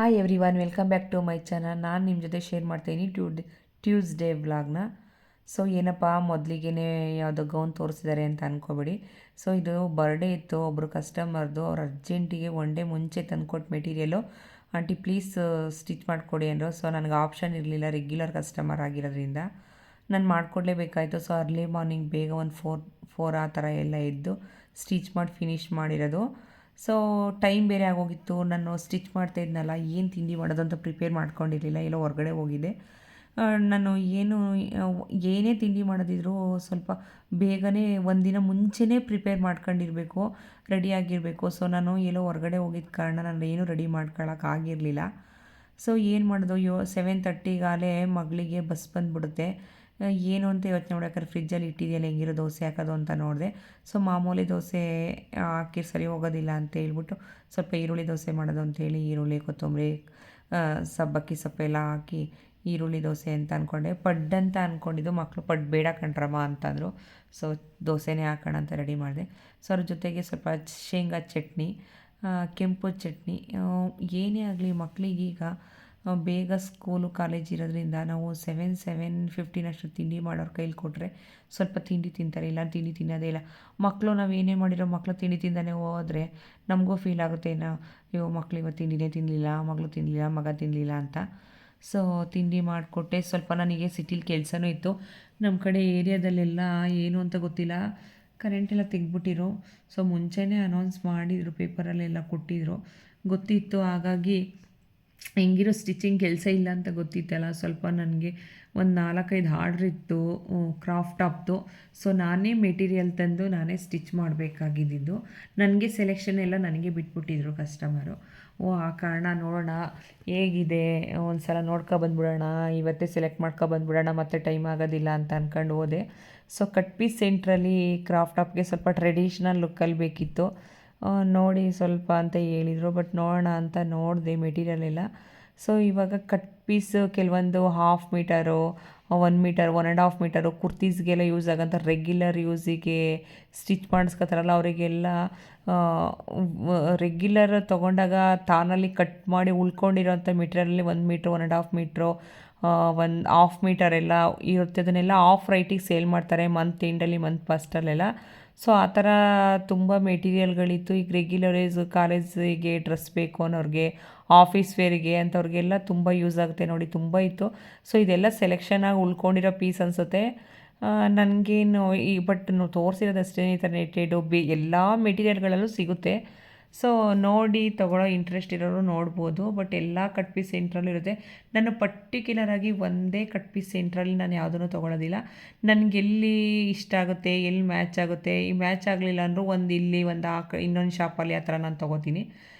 Hi everyone, welcome back to my channel. ನಾನು ನಿಮ್ಮ ಜೊತೆ ಶೇರ್ ಮಾಡ್ತೀನಿ ಟ್ಯೂಸ್ಡೇ ವ್ಲಾಗ್ನ. ಸೊ ಏನಪ್ಪ ಮೊದಲಿಗೆ ಯಾವುದೋ ಗೌನ್ ತೋರಿಸಿದ್ದಾರೆ ಅಂತ ಅಂದ್ಕೋಬೇಡಿ. ಸೊ ಇದು ಬರ್ಡೇ ಇತ್ತು ಒಬ್ಬರು ಕಸ್ಟಮರ್ದು. ಅವ್ರು ಅರ್ಜೆಂಟಿಗೆ ಒನ್ ಡೇ ಮುಂಚೆ ತಂದುಕೊಟ್ಟು ಮೆಟೀರಿಯಲು, ಆಂಟಿ ಪ್ಲೀಸ್ ಸ್ಟಿಚ್ ಮಾಡಿಕೊಡಿ ಅಂದರು. ಸೊ ನನಗೆ ಆಪ್ಷನ್ ಇರಲಿಲ್ಲ, ರೆಗ್ಯುಲರ್ ಕಸ್ಟಮರ್ ಆಗಿರೋದ್ರಿಂದ ನಾನು ಮಾಡಿಕೊಡ್ಲೇಬೇಕಾಯಿತು. ಸೊ ಅರ್ಲಿ ಮಾರ್ನಿಂಗ್ ಬೇಗ ಒಂದು ಫೋರ್ ಆ ಥರ ಎಲ್ಲ ಎದ್ದು ಸ್ಟಿಚ್ ಮಾಡಿ ಫಿನಿಷ್ ಮಾಡಿರೋದು. ಸೊ ಟೈಮ್ ಬೇರೆ ಆಗೋಗಿತ್ತು. ನಾನು ಸ್ಟಿಚ್ ಮಾಡ್ತಾ ಇದ್ನಲ್ಲ, ಏನು ತಿಂಡಿ ಮಾಡೋದು ಅಂತ ಪ್ರಿಪೇರ್ ಮಾಡ್ಕೊಂಡಿರಲಿಲ್ಲ, ಎಲ್ಲೋ ಹೊರಗಡೆ ಹೋಗಿದ್ದೆ. ನಾನು ಏನೇ ತಿಂಡಿ ಮಾಡೋದಿದ್ರು ಸ್ವಲ್ಪ ಬೇಗನೆ ಒಂದಿನ ಮುಂಚೆನೇ ಪ್ರಿಪೇರ್ ಮಾಡ್ಕೊಂಡಿರಬೇಕು, ರೆಡಿಯಾಗಿರಬೇಕು. ಸೊ ನಾನು ಎಲ್ಲೋ ಹೊರಗಡೆ ಹೋಗಿದ್ದ ಕಾರಣ ನಾನು ಏನೂ ರೆಡಿ ಮಾಡ್ಕೊಳ್ಳೋಕ್ಕಾಗಿರಲಿಲ್ಲ. ಸೊ ಏನು ಮಾಡೋದು, 7:30ಗಾಲೇ ಮಗಳಿಗೆ ಬಸ್ ಬಂದುಬಿಡುತ್ತೆ. ಏನು ಅಂತ ಯೋಚನೆ ಮಾಡ್ಬೇಕಾದ್ರೆ ಫ್ರಿಜ್ಜಲ್ಲಿ ಇಟ್ಟಿದೆಯಲ್ಲ, ಹೆಂಗಿರೋ ದೋಸೆ ಹಾಕೋದು ಅಂತ ನೋಡಿದೆ. ಸೊ ಮಾಮೂಲಿ ದೋಸೆ ಹಾಕಿದ್ರೆ ಸರಿ ಹೋಗೋದಿಲ್ಲ ಅಂತ ಹೇಳ್ಬಿಟ್ಟು ಸ್ವಲ್ಪ ಈರುಳ್ಳಿ ದೋಸೆ ಮಾಡೋದು ಅಂತೇಳಿ ಈರುಳ್ಳಿ, ಕೊತ್ತಂಬರಿ, ಸಬ್ಬಕ್ಕಿ ಸೊಪ್ಪೆಲ್ಲ ಹಾಕಿ ಈರುಳ್ಳಿ ದೋಸೆ ಅಂತ ಅಂದ್ಕೊಂಡೆ. ಪಡ್ ಅಂತ ಅಂದ್ಕೊಂಡಿದ್ದು, ಮಕ್ಕಳು ಪಡ್ ಬೇಡ ಕಣ್ರಮ್ಮ ಅಂತಂದರು. ಸೊ ದೋಸೆನೇ ಹಾಕೋಣ ಅಂತ ರೆಡಿ ಮಾಡಿದೆ. ಸೊ ಅದ್ರ ಜೊತೆಗೆ ಸ್ವಲ್ಪ ಶೇಂಗಾ ಚಟ್ನಿ, ಕೆಂಪು ಚಟ್ನಿ. ಏನೇ ಆಗಲಿ ಮಕ್ಕಳಿಗೀಗ ಬೇಗ ಸ್ಕೂಲು ಕಾಲೇಜ್ ಇರೋದ್ರಿಂದ ನಾವು 7:15 ಅಷ್ಟು ತಿಂಡಿ ಮಾಡೋರು ಕೈಲಿ ಕೊಟ್ಟರೆ ಸ್ವಲ್ಪ ತಿಂಡಿ ತಿಂತಾರೆ, ಇಲ್ಲ ತಿಂಡಿ ತಿನ್ನೋದೇ ಇಲ್ಲ. ಮಕ್ಕಳು ನಾವು ಏನೇ ಮಾಡಿರೋ ಮಕ್ಕಳು ತಿಂಡಿ ತಿಂದಾನೆ ಹೋದರೆ ನಮಗೂ ಫೀಲ್ ಆಗುತ್ತೆ, ಅಯ್ಯೋ ಮಕ್ಕಳು ಇವತ್ತು ತಿಂಡಿನೇ ತಿನ್ನಲಿಲ್ಲ, ಮಗಳು ತಿನ್ನಲಿಲ್ಲ, ಮಗ ತಿನ್ನಲಿಲ್ಲ ಅಂತ. ಸೊ ತಿಂಡಿ ಮಾಡಿಕೊಟ್ಟೆ. ಸ್ವಲ್ಪ ನನಗೆ ಸಿಟಿಲಿ ಕೆಲಸನೂ ಇತ್ತು. ನಮ್ಮ ಕಡೆ ಏರಿಯಾದಲ್ಲೆಲ್ಲ ಏನು ಅಂತ ಗೊತ್ತಿಲ್ಲ, ಕರೆಂಟೆಲ್ಲ ತೆಗೆದ್ಬಿಟ್ಟಿರು. ಸೊ ಮುಂಚೆನೇ ಅನೌನ್ಸ್ ಮಾಡಿದರು, ಪೇಪರಲ್ಲೆಲ್ಲ ಕೊಟ್ಟಿದ್ದರು, ಗೊತ್ತಿತ್ತು. ಹಾಗಾಗಿ ಹೆಂಗಿರೋ ಸ್ಟಿಚಿಂಗ್ ಕೆಲಸ ಇಲ್ಲ ಅಂತ ಗೊತ್ತಿತ್ತಲ್ಲ, ಸ್ವಲ್ಪ ನನಗೆ ಒಂದು 4-5 ಆರ್ಡ್ರ್ ಇತ್ತು ಕ್ರಾಫ್ಟ್ ಟಾಪ್ದು. ಸೊ ನಾನೇ ಮೆಟೀರಿಯಲ್ ತಂದು ನಾನೇ ಸ್ಟಿಚ್ ಮಾಡಬೇಕಾಗಿದ್ದು. ನನಗೆ ಸೆಲೆಕ್ಷನ್ ಎಲ್ಲ ನನಗೆ ಬಿಟ್ಬಿಟ್ಟಿದ್ರು ಕಸ್ಟಮರು. ಆ ಕಾರಣ ನೋಡೋಣ ಹೇಗಿದೆ, ಒಂದು ಸಲ ನೋಡ್ಕೊಬಂದ್ಬಿಡೋಣ, ಇವತ್ತೇ ಸೆಲೆಕ್ಟ್ ಮಾಡ್ಕೊಬಂದ್ಬಿಡೋಣ, ಮತ್ತೆ ಟೈಮ್ ಆಗೋದಿಲ್ಲ ಅಂತ ಅಂದ್ಕೊಂಡು ಹೋದೆ. ಸೊ ಕಟ್ ಪೀಸ್ ಸೆಂಟ್ರಲ್ಲಿ ಕ್ರಾಫ್ಟ್ ಟಾಪ್ಗೆ ಸ್ವಲ್ಪ ಟ್ರೆಡಿಷ್ನಲ್ ಲುಕ್ಕಲ್ಲಿ ಬೇಕಿತ್ತು. ನೋಡಿ ಸ್ವಲ್ಪ ಅಂತ ಹೇಳಿದರು, ಬಟ್ ನೋಡೋಣ ಅಂತ ನೋಡಿದೆ ಮೆಟೀರಿಯಲ್ ಎಲ್ಲ. ಸೊ ಇವಾಗ ಕಟ್ ಪೀಸು ಕೆಲವೊಂದು 1/2 ಮೀಟರು, 1 ಮೀಟರ್, 1.5 ಮೀಟರು ಕುರ್ತೀಸ್ಗೆಲ್ಲ ಯೂಸ್ ಆಗೋಂಥ ರೆಗ್ಯುಲರ್ ಯೂಸಿಗೆ ಸ್ಟಿಚ್ ಮಾಡಿಸ್ಕೊತಾರಲ್ಲ, ಅವರಿಗೆಲ್ಲ ರೆಗ್ಯುಲರ್ ತೊಗೊಂಡಾಗ ತಾನಲ್ಲಿ ಕಟ್ ಮಾಡಿ ಉಳ್ಕೊಂಡಿರೋಂಥ ಮೆಟೀರಿಯಲಲ್ಲಿ 1 ಮೀಟ್ರು, 1.5 ಮೀಟ್ರು, 1/2 ಮೀಟರ್ ಎಲ್ಲ ಇರುತ್ತೆ. ಅದನ್ನೆಲ್ಲ ಆಫ್ ರೈಟಿಗೆ ಸೇಲ್ ಮಾಡ್ತಾರೆ ಮಂತ್ ಎಂಡಲ್ಲಿ, ಮಂತ್ ಫಸ್ಟಲ್ಲೆಲ್ಲ. ಸೊ ಆ ಥರ ತುಂಬ ಮೆಟೀರಿಯಲ್ಗಳಿತ್ತು. ಈಗ ರೆಗ್ಯುಲರ್ ಯೂಸ್ ಕಾಲೇಜಿಗೆ ಡ್ರೆಸ್ ಬೇಕು ಅನ್ನೋರಿಗೆ, ಆಫೀಸ್ ವೇರಿಗೆ ಅಂಥವ್ರಿಗೆಲ್ಲ ತುಂಬ ಯೂಸ್ ಆಗುತ್ತೆ ನೋಡಿ, ತುಂಬ ಇತ್ತು. ಸೊ ಇದೆಲ್ಲ ಸೆಲೆಕ್ಷನಾಗಿ ಉಳ್ಕೊಂಡಿರೋ ಪೀಸ್ ಅನಿಸುತ್ತೆ ನನಗೇನು. ಬಟ್ ತೋರಿಸಿರೋದಷ್ಟೇ, ಈ ಥರ ನೆಟ್ಟೆಡು ಎಲ್ಲ ಮೆಟೀರಿಯಲ್ಗಳಲ್ಲೂ ಸಿಗುತ್ತೆ. ಸೊ ನೋಡಿ ತೊಗೊಳ್ಳೋ ಇಂಟ್ರೆಸ್ಟ್ ಇರೋರು ನೋಡ್ಬೋದು. ಬಟ್ ಎಲ್ಲ ಕಟ್ ಪೀಸ್ ಸೆಂಟ್ರಲ್ಲೂ ಇರುತ್ತೆ. ನಾನು ಪರ್ಟಿಕ್ಯುಲರಾಗಿ ಒಂದೇ ಕಟ್ ಪೀಸ್ ಸೆಂಟ್ರಲ್ಲಿ ನಾನು ಯಾವುದನ್ನು ತೊಗೊಳೋದಿಲ್ಲ. ನನಗೆಲ್ಲಿ ಇಷ್ಟ ಆಗುತ್ತೆ, ಎಲ್ಲಿ ಮ್ಯಾಚ್ ಆಗುತ್ತೆ, ಈ ಮ್ಯಾಚ್ ಆಗಲಿಲ್ಲ ಅಂದರೂ ಒಂದು ಇಲ್ಲಿ, ಒಂದು ಇನ್ನೊಂದು ಶಾಪಲ್ಲಿ ಆ ಥರ ನಾನು ತೊಗೋತೀನಿ.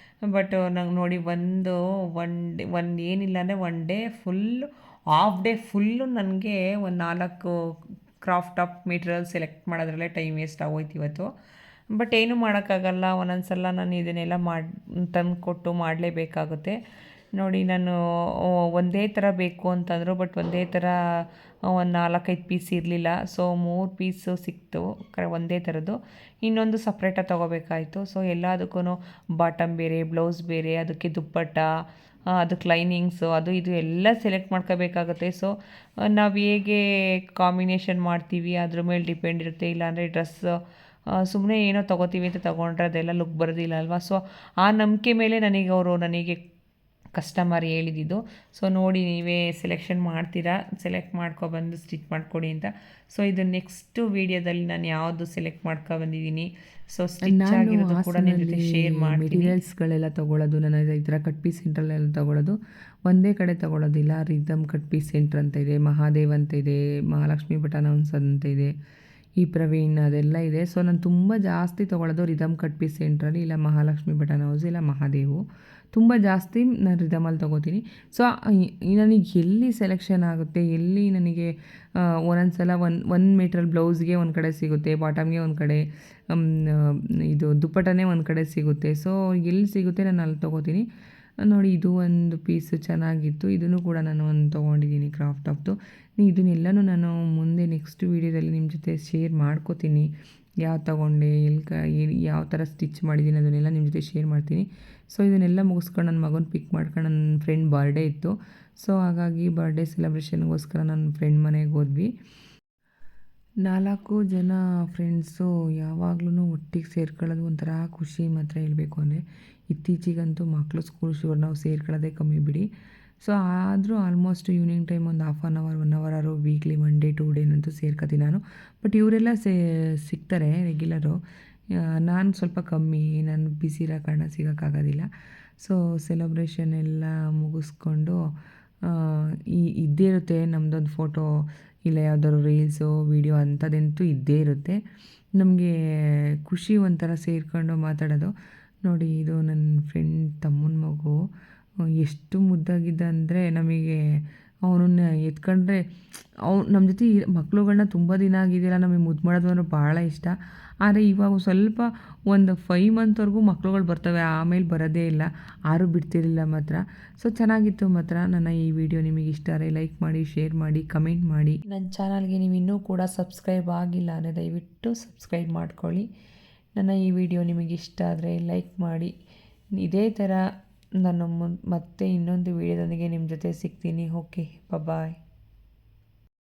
ಬಟ್ ನಂಗೆ ನೋಡಿ ಒಂದು ಏನಿಲ್ಲ ಅಂದರೆ one day full, half day full ನನಗೆ ಒಂದು 4 ಕ್ರಾಫ್ಟ್ ಟಾಪ್ ಮೆಟೀರಿಯಲ್ ಸೆಲೆಕ್ಟ್ ಮಾಡೋದ್ರಲ್ಲೇ ಟೈಮ್ ವೇಸ್ಟ್ ಆಗೋಯ್ತು ಇವತ್ತು. ಬಟ್ ಏನೂ ಮಾಡೋಕ್ಕಾಗಲ್ಲ, ಒಂದೊಂದು ಸಲ ನಾನು ಇದನ್ನೆಲ್ಲ ತಂದುಕೊಟ್ಟು ಮಾಡಲೇಬೇಕಾಗುತ್ತೆ. ನೋಡಿ ನಾನು ಒಂದೇ ಥರ ಬೇಕು ಅಂತಂದರು, ಬಟ್ ಒಂದೇ ಥರ ಒಂದು 4-5 ಪೀಸ್ ಇರಲಿಲ್ಲ. ಸೊ 3 ಪೀಸು ಸಿಕ್ತು ಒಂದೇ ಥರದ್ದು, ಇನ್ನೊಂದು ಸಪ್ರೇಟಾಗಿ ತೊಗೋಬೇಕಾಯಿತು. ಸೊ ಎಲ್ಲದಕ್ಕೂ ಬಾಟಮ್ ಬೇರೆ, ಬ್ಲೌಸ್ ಬೇರೆ, ಅದಕ್ಕೆ ದುಪ್ಪಟ್ಟ, ಅದಕ್ಕೆ ಲೈನಿಂಗ್ಸು, ಅದು ಇದು ಎಲ್ಲ ಸೆಲೆಕ್ಟ್ ಮಾಡ್ಕೋಬೇಕಾಗುತ್ತೆ. ಸೊ ನಾವು ಹೇಗೆ ಕಾಂಬಿನೇಷನ್ ಮಾಡ್ತೀವಿ ಅದ್ರ ಮೇಲೆ ಡಿಪೆಂಡ್ ಇರುತ್ತೆ. ಇಲ್ಲಾಂದರೆ ಡ್ರೆಸ್ ಸುಮ್ಮನೆ ಏನೋ ತೊಗೋತೀವಿ ಅಂತ ತೊಗೊಂಡ್ರೆ ಅದೆಲ್ಲ ಲುಕ್ ಬರೋದಿಲ್ಲ ಅಲ್ವಾ. ಸೊ ಆ ನಂಬಿಕೆ ಮೇಲೆ ನನಗೆ ಕಸ್ಟಮರ್ ಹೇಳಿದ್ದು. ಸೊ ನೋಡಿ ನೀವೇ ಸೆಲೆಕ್ಷನ್ ಮಾಡ್ತೀರಾ, ಸೆಲೆಕ್ಟ್ ಮಾಡ್ಕೊಬಂದು ಸ್ಟಿಚ್ ಮಾಡಿಕೊಡಿ ಅಂತ. ಸೊ ಇದು ನೆಕ್ಸ್ಟು ವೀಡಿಯೋದಲ್ಲಿ ನಾನು ಯಾವುದು ಸೆಲೆಕ್ಟ್ ಮಾಡ್ಕೊಬಂದಿದ್ದೀನಿ, ಸೊ ಸ್ಟಿಚ್ ಆಗಿರೋದು ಕೂಡ ನಿಮ್ಮ ಜೊತೆ ಶೇರ್ ಮಾಡ್ತೀನಿ. ಮೆಟೀರಿಯಲ್ಸ್ಗಳೆಲ್ಲ ತೊಗೊಳ್ಳೋದು ನಾನು ಈ ಥರ ಕಟ್ ಪೀಸ್ ಸೆಂಟ್ರಲ್ಲೆಲ್ಲ ತೊಗೊಳ್ಳೋದು, ಒಂದೇ ಕಡೆ ತೊಗೊಳ್ಳೋದಿಲ್ಲ. ರಿದಮ್ ಕಟ್ ಪೀಸ್ ಸೆಂಟ್ರ್ ಅಂತ ಇದೆ, ಮಹಾದೇವ್ ಅಂತ ಇದೆ, ಮಹಾಲಕ್ಷ್ಮಿ ಬಟನ್ ಹೌಸ್ ಅಂತ ಇದೆ, ಈ ಪ್ರವೀಣ್ ಅದೆಲ್ಲ ಇದೆ. ಸೊ ನಾನು ತುಂಬ ಜಾಸ್ತಿ ತೊಗೊಳ್ಳೋದು ರಿದಮ್ ಕಟ್ ಪೀಸ್ ಸೆಂಟ್ರಲ್ಲಿ, ಇಲ್ಲ ಮಹಾಲಕ್ಷ್ಮಿ ಬಟನ್ ಹೌಸ್, ಇಲ್ಲ ಮಹಾದೇವು. ತುಂಬ ಜಾಸ್ತಿ ನಾನು ರಿದಮಲ್ಲಿ ತೊಗೋತೀನಿ. ಸೊ ನನಗೆ ಎಲ್ಲಿ ಸೆಲೆಕ್ಷನ್ ಆಗುತ್ತೆ, ಎಲ್ಲಿ ನನಗೆ ಒಂದೊಂದು ಸಲ ಒಂದು ಮೀಟ್ರಲ್ಲಿ ಬ್ಲೌಸ್ಗೆ ಒಂದು ಕಡೆ ಸಿಗುತ್ತೆ, ಬಾಟಮ್ಗೆ ಒಂದು ಕಡೆ, ಇದು ದುಪ್ಪಟ್ಟನೇ ಒಂದು ಕಡೆ ಸಿಗುತ್ತೆ. ಸೊ ಎಲ್ಲಿ ಸಿಗುತ್ತೆ ನಾನು ಅಲ್ಲಿ ತೊಗೋತೀನಿ. ನೋಡಿ ಇದು ಒಂದು ಪೀಸು ಚೆನ್ನಾಗಿತ್ತು, ಇದನ್ನು ಕೂಡ ನಾನು ಒಂದು ತೊಗೊಂಡಿದ್ದೀನಿ ಕ್ರಾಫ್ಟ್ ಟಾಪ್ದು. ಇದನ್ನೆಲ್ಲನೂ ನಾನು ಮುಂದೆ ನೆಕ್ಸ್ಟ್ ವೀಡಿಯೋದಲ್ಲಿ ನಿಮ್ಮ ಜೊತೆ ಶೇರ್ ಮಾಡ್ಕೋತೀನಿ. ಯಾವ್ದು ತೊಗೊಂಡೆ ಯಾವ ಥರ ಸ್ಟಿಚ್ ಮಾಡಿದ್ದೀನಿ ಅದನ್ನೆಲ್ಲ ನಿಮ್ಮ ಜೊತೆ ಶೇರ್ ಮಾಡ್ತೀನಿ. ಸೊ ಇದನ್ನೆಲ್ಲ ಮುಗಿಸ್ಕೊಂಡು ನನ್ನ ಮಗನ ಪಿಕ್ ಮಾಡ್ಕೊಂಡು ನನ್ನ ಫ್ರೆಂಡ್ ಬರ್ಡೇ ಇತ್ತು. ಸೊ ಹಾಗಾಗಿ ಬರ್ಡೇ ಸೆಲೆಬ್ರೇಷನ್ಗೋಸ್ಕರ ನನ್ನ ಫ್ರೆಂಡ್ ಮನೆಗೆ ಹೋದ್ವಿ. 4 ಜನ ಫ್ರೆಂಡ್ಸು ಯಾವಾಗ್ಲೂ ಒಟ್ಟಿಗೆ ಸೇರ್ಕೊಳ್ಳೋದು ಒಂಥರ ಖುಷಿ ಮಾತ್ರ ಹೇಳಬೇಕು ಅಂದರೆ. ಇತ್ತೀಚೆಗಂತೂ ಮಕ್ಕಳು ಸ್ಕೂಲ್ ಶುರು ನಾವು ಸೇರ್ಕೊಳ್ಳೋದೇ ಕಮ್ಮಿ ಬಿಡಿ. ಸೊ ಆದರೂ ಆಲ್ಮೋಸ್ಟ್ ಈವ್ನಿಂಗ್ ಟೈಮ್ ಒಂದು ಹಾಫ್ ಆನ್ ಅವರ್ 1 ಅವರ್ ಆದ್ರೂ ವೀಕ್ಲಿ 1 ಡೇ 2 ಡೇನಂತೂ ಸೇರ್ಕೊತೀನಿ ನಾನು. ಬಟ್ ಇವರೆಲ್ಲ ಸಿಗ್ತಾರೆ ರೆಗ್ಯುಲರು. ನಾನು ಸ್ವಲ್ಪ ಕಮ್ಮಿ, ನಾನು ಬ್ಯುಸಿ ಇರೋ ಕಾರಣ ಸಿಗೋಕ್ಕಾಗೋದಿಲ್ಲ. ಸೊ ಸೆಲೆಬ್ರೇಷನ್ ಎಲ್ಲ ಮುಗಿಸ್ಕೊಂಡು ಇದ್ದೇ ಇರುತ್ತೆ ನಮ್ಮದೊಂದು ಫೋಟೋ, ಇಲ್ಲ ಯಾವ್ದಾದ್ರು ರೀಲ್ಸು ವೀಡಿಯೋ ಅಂಥದ್ದಂತೂ ಇದ್ದೇ ಇರುತ್ತೆ. ನಮಗೆ ಖುಷಿ ಒಂಥರ ಸೇರಿಕೊಂಡು ಮಾತಾಡೋದು. ನೋಡಿ ಇದು ನನ್ನ ಫ್ರೆಂಡ್ ತಮ್ಮನ ಮಗು ಎಷ್ಟು ಮುದ್ದಾಗಿದ್ದ ಅಂದರೆ ನಮಗೆ ಅವನನ್ನ ಎತ್ಕೊಂಡ್ರೆ ನಮ್ಮ ಜೊತೆ ಮಕ್ಳುಗಳನ್ನ ತುಂಬ ದಿನ ಆಗಿದೆಯಲ್ಲ, ನಮಗೆ ಮುದ್ದು ಮಾಡೋದು ಅಂದರೆ ಭಾಳ ಇಷ್ಟ. ಆದರೆ ಇವಾಗ ಸ್ವಲ್ಪ ಒಂದು 5 ಮಂತ್ವರೆಗೂ ಮಕ್ಳುಗಳು ಬರ್ತವೆ, ಆಮೇಲೆ ಬರೋದೇ ಇಲ್ಲ, ಯಾರೂ ಬಿಡ್ತಿರಲಿಲ್ಲ ಮಾತ್ರ. ಸೊ ಚೆನ್ನಾಗಿತ್ತು ಮಾತ್ರ. ನನ್ನ ಈ ವಿಡಿಯೋ ನಿಮಗೆ ಇಷ್ಟ ಆದರೆ ಲೈಕ್ ಮಾಡಿ, ಶೇರ್ ಮಾಡಿ, ಕಮೆಂಟ್ ಮಾಡಿ. ನನ್ನ ಚಾನಲ್ಗೆ ನೀವು ಇನ್ನೂ ಕೂಡ ಸಬ್ಸ್ಕ್ರೈಬ್ ಆಗಿಲ್ಲ ಅಂದರೆ ದಯವಿಟ್ಟು ಸಬ್ಸ್ಕ್ರೈಬ್ ಮಾಡ್ಕೊಳ್ಳಿ. ನನ್ನ ಈ ವಿಡಿಯೋ ನಿಮಗೆ ಇಷ್ಟ ಆದರೆ ಲೈಕ್ ಮಾಡಿ. ಇದೇ ಥರ ನಾನು ಮತ್ತೆ ಇನ್ನೊಂದು ವಿಡಿಯೋದೊಂದಿಗೆ ನಿಮ್ಮ ಜೊತೆ ಸಿಗ್ತೀನಿ. ಓಕೆ, ಬಾಯ್.